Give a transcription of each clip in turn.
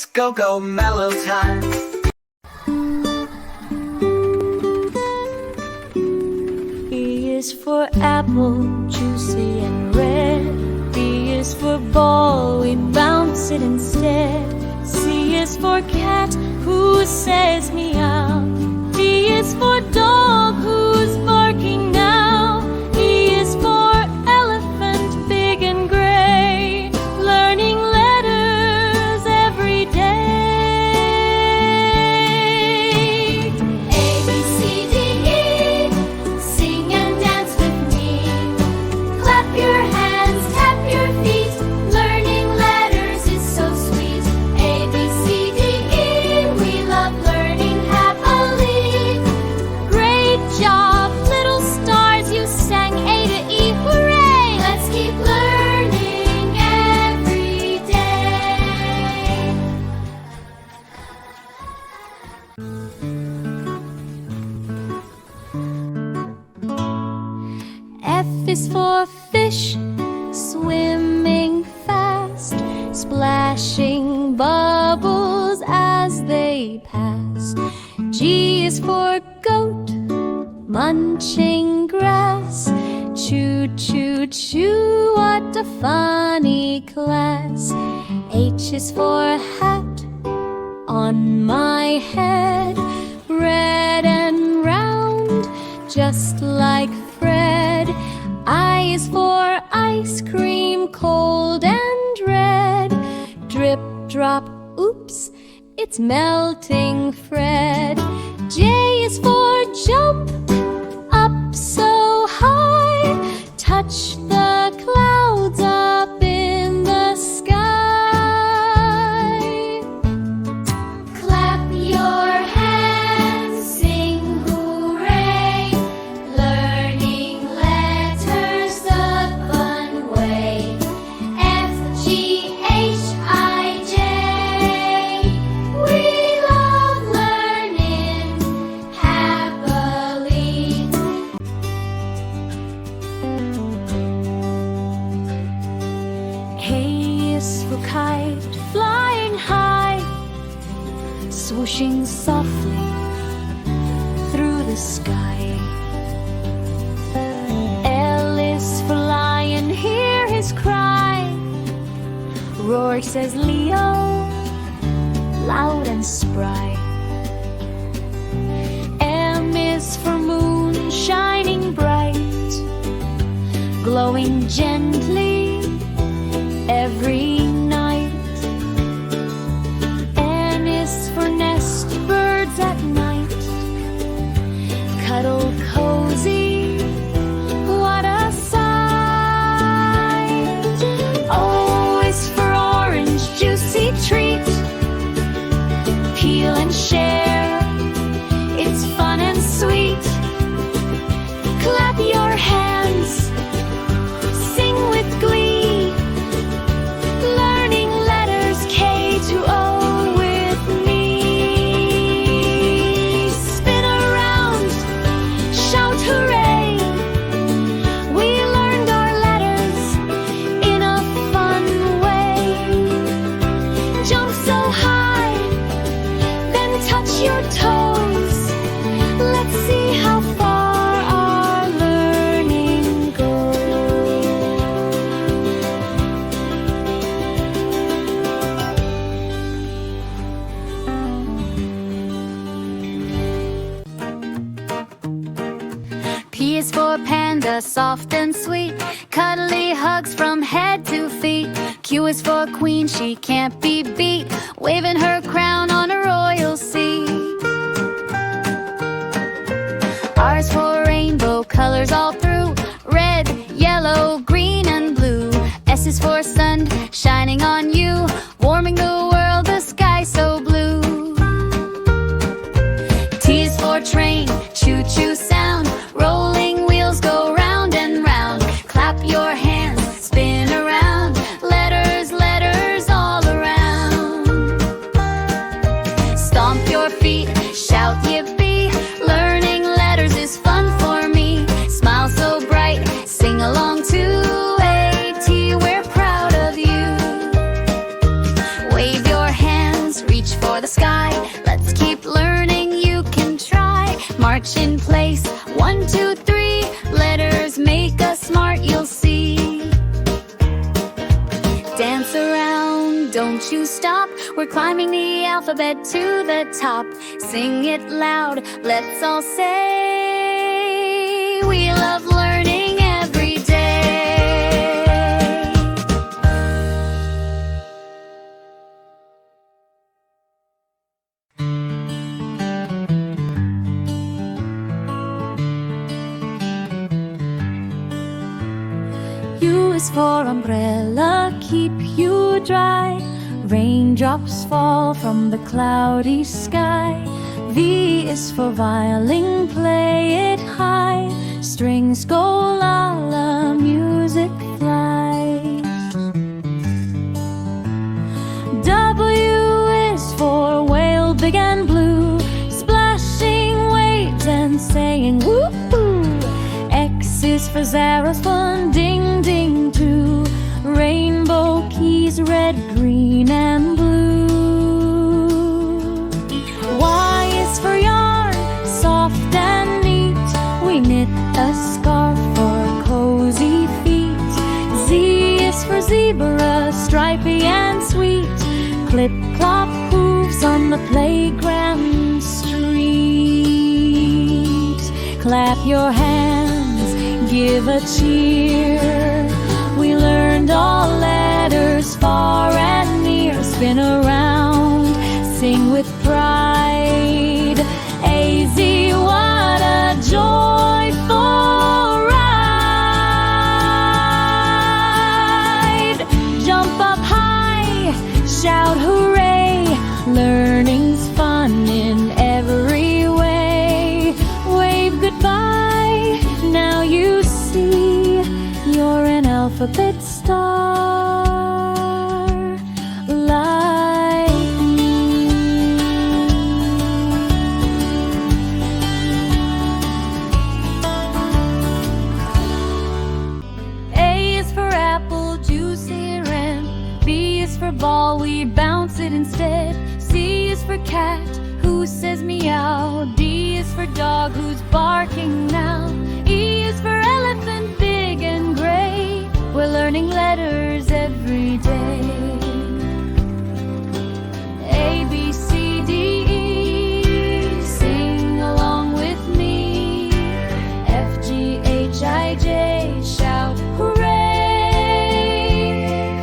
It's Gogo Melo time. E is for apple, juicy and red. B is for ball, we bounce it instead. C is for cat, who says meow. D is for dog, who's barking now. E is for elephant, big and gray, learning letters every day. A, B, C, D, E, sing and dance with me. Clap your hands, tap your feet, learning letters is so sweet. A, B, C, D, E, we love learning happily. Great job, little stars, you sang A to E, hooray! Let's keep learning every day. F is for fish, swimming fast, splashing bubbles as they pass. G is for goat, munching grass. Choo, choo, choo, what a funny class. H is for hat, on my head, red and round, just like Fred. I is for ice cream, cold and red. Drip, drop, oops, it's melting Fred. J is for jump, up so high, touch the clouds up in the sky. Clap your hands, sing hooray, learning letters the fun way. F, G, H, I, J, we love learning happily. K is for kite, flying high, swooshing softly through the sky. L is for lion, hear his cry. Roar, says Leo, loud and spry. M is for moon, shining bright, glowing gently every night. N is for nest, birds at night, cuddle cozy, what a sight. O is for orange, juicy treat, peel and share, it's fun and sweet. Clap your hands, sing with glee, learning letters K to O with me. Spin around, shout hooray, we learned our letters in a fun way. Jump so high, then touch your toes, let's see how far our learning goes. P is for panda, soft and sweet, cuddly hugs from head to feet. Q is for queen, she can't be beat, waving her crown on a royal seat. R is for rainbow, colors all through, red, yellow, green and blue. S is for sun, shining on you, warming the world, the sky so blue. T is for train, choo-choo sound, rolling wheels go round and round. Clap your hands, spin around, letters, letters all around. Stomp your feet, shout yippee, learning letters is fun for me. Smile so bright, sing along to AT, we're proud of you. stop. We're climbing the alphabet to the top. Sing it loud, let's all say we love learning every day. U is for umbrella, keep you dry. Raindrops fall from the cloudy sky. V is for violin, play it high. Strings go la la, music flies. W is for whale, big and blue, splashing waves and saying whoop-hoo. X is for xylophone, ding ding too. Rainbow keys, red, green and blue. Y is for yarn, soft and neat. We knit a scarf for cozy feet. Z is for zebra, stripy and sweet. Clip-clop hooves on the playground street. Clap your hands, give a cheer. We learned all letters far and near. Spin around, sing with pride. A-Z, what a joyful ride. Jump up high, shout hooray. Learning's fun in every way. Wave goodbye, now you see you're an alphabet star like me. A is for apple, juicy and B is for ball, we bounce it instead. C is for cat, who says meow. D is for dog, who's barking now. E is for elephant, big and gray. We're learning letters every day. A, B, C, D, E, sing along with me. F, G, H, I, J, shout hooray.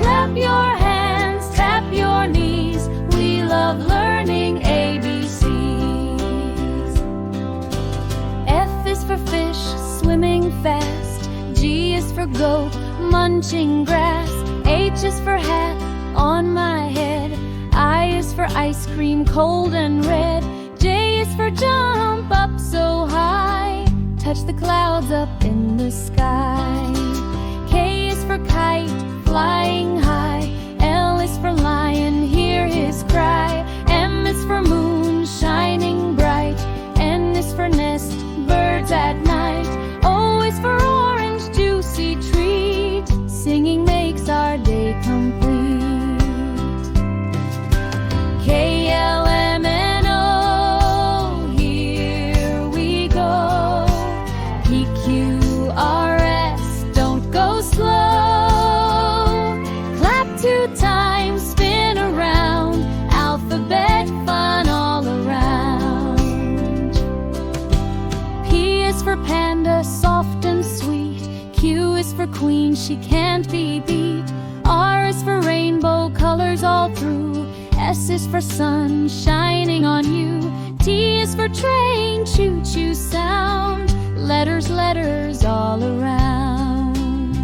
Clap your hands, tap your knees. We love learning ABCs. F is for fish, swimming fast. G is for goat, munching grass. H is for hat, on my head. I is for ice cream, cold and red. J is for jump up so high, touch the clouds up in the sky. K is for kite, flying high. L is for lion, hear his cry. M is for moon, shining bright. N is for nest, birds at night. O is for orange, juicy treat. Singing makes our day complete. K, L, M, N, O, here we go. P, Q, R, S, don't go slow. Clap 2 times, spin around. Alphabet fun all around. P is for panda, soft and sweet. Q is for queen, she can't be beat. R is for rainbow, colors all through. S is for sun, shining on you. T is for train, choo-choo sound. Letters, letters all around.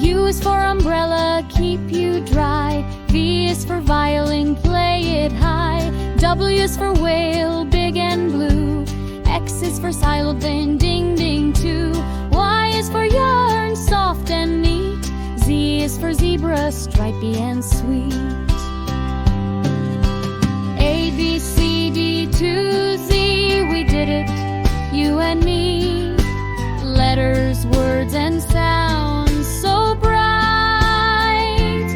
U is for umbrella, keep you dry. V is for violin, play it high. W is for whale, big and blue. X is for xylophone, ding ding too. Y is for yarn, soft and neat. Z is for zebra, stripy and sweet. A, B, C, D to Z, we did it, you and me. Letters, words and sounds so bright.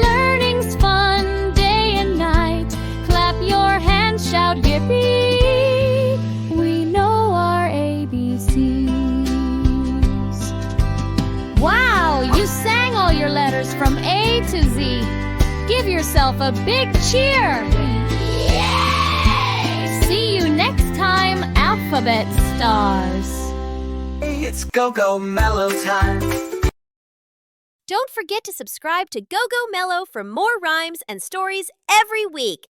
Learning's fun day and night. Clap your hands, shout yippee. We know our ABCs. Wow, you sang all your letters from A to Z. Give yourself a big cheer! Yay! See you next time, Alphabet Stars! It's Gogo Melo time. Don't forget to subscribe to Gogo Melo for more rhymes and stories every week.